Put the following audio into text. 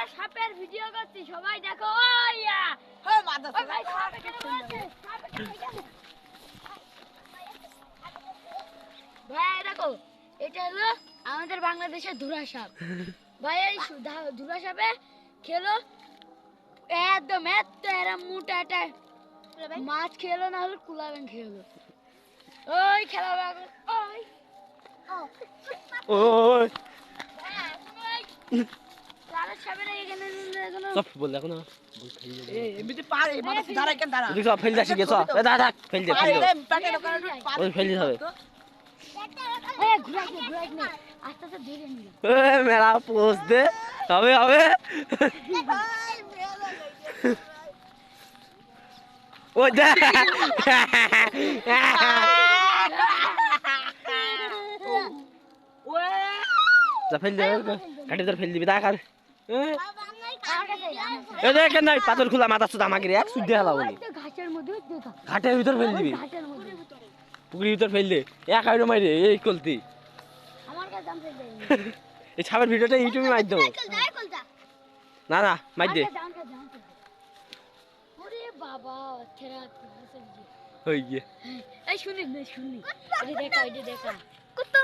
আমরা সাপের ভিডিও করছি সবাই দেখো ওইয়া হ্যাঁ মাথা ওই ভাই সাপ এখানে আছে ভাই দেখো এটা হলো আমাদের বাংলাদেশের ধুরা সাপ ভাই এই ধুরা সাপে খেলো একদম এত এরা মোটাটা মাছ খেলো না হলো কুলাবেন খেলো ওই খেলা ওই ওই তারা সাপের এখানে সব বল দেখো না এই এমনিতে পারে মাথা দাঁড়ায় কেন দাঁড়া তুই সব ফেল যাচ্ছি গেছ এ দাদা ফেল দে ফেল দে পেটে দোকানে ওই ফেল দিতে হবে এই ঘুরাই নে আস্তে আস্তে ধরে নিল এ মেরা পোজ দে হবে হবে ওই দে যা ফেল দে কাটি তোর ফেল দিবি দেখ আর এ দেখ কেন নাই পাথর খোলা মাথা সুদা আমাকে এক সুদে হালা বলি ঘাসের মধ্যে দেখা ঘাটের ভিতর ফেল দিবি ঘাসের মধ্যে পুকুরের ভিতর ফেল দে এক আইরো মাইরে এই কলতি আমার কাছে জাম ফেল দেই এই ছাবের ভিডিওটা ইউটিউবে মার দেবো না না মার দে ওরে বাবা থেরা হই গিয়ে এই শুনি এই দেখা কুত্তা